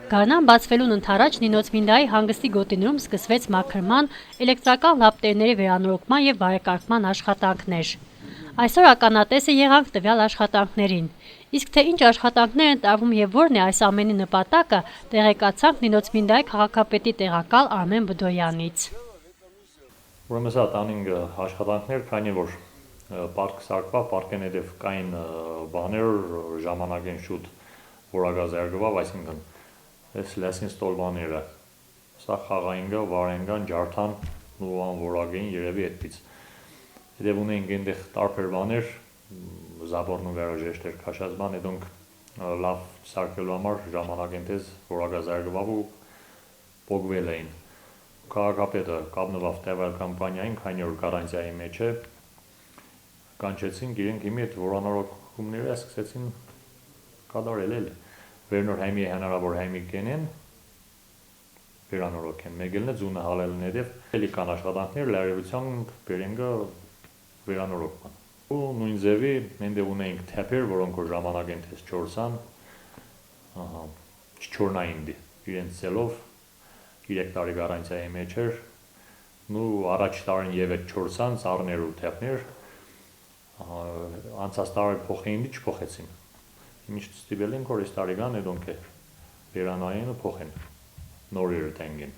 Գարնան բացվելուն ընդառաջ Նինոցմինդայի հանգստի գոտիներում սկսվեց մաքրման, էլեկտրական լապտերների վերանորոգման եւ բարեկարգման աշխատանքներ։ Այսօր ականատեսը եղանք տվյալ աշխատանքներին։ Իսկ թե ինչ աշխատանքներ են տարվում եւ որն է այս ամենի նպատակը, տեղեկացանք Նինոցմինդայի քաղաքապետի տեղակալ Արմեն Բդոյանից։ Ուրեմն սա տանինք աշխատանքներ, քանի որ պարկ սարկվավ, պարկեն հետև կային բաներ ժամանակեն շուտ որագազերգվավ, այսինքն այս լեսին ստոլվաները, սա խաղայինգա, վարենգան, ջարդան ու անորագեին երևի այդպից։ Հետև ունեինք այնտեղ տարբեր բաներ, զաբորն ու վերաժեշտեր քաշած բան, հետոնք լավ սարքելու համար ժամանակ ընթեզ որագազերգվավ ու պոգվել էին։ Քաղաքապետը կապնվավ տևալ կամպանիային, քանի որ գարանտիայի մեջ է, կանչեցինք իրենք հիմի այդ որանորոգումները սկսեցին կատարել էլի։ Վերնոր հայմի է հնարավոր հայմի կենեն, վերանորոգեն, մեկ էլ ձունը հալելն հետև, էլի կան աշխատանքներ, լարևությամբ բերենգը վերանորոգման։ Ու նույն ձևի մենտեղ ունեինք թեփեր, որոնք որ ժամանակ ընթեզ չորսան, չչորնային դի, իրենց ծելով 3 տարի գարանտիայի մեջ էր, ու առաջ տարին եւ այդ չորսան, ծառներ ու թեփներ, անցած տարի փոխեին դի չփոխեցին։ Ինչ ստիպել ենք որ այս տարի գան, այդոնք է վերանային ու փոխեն, նորերը տենգեն։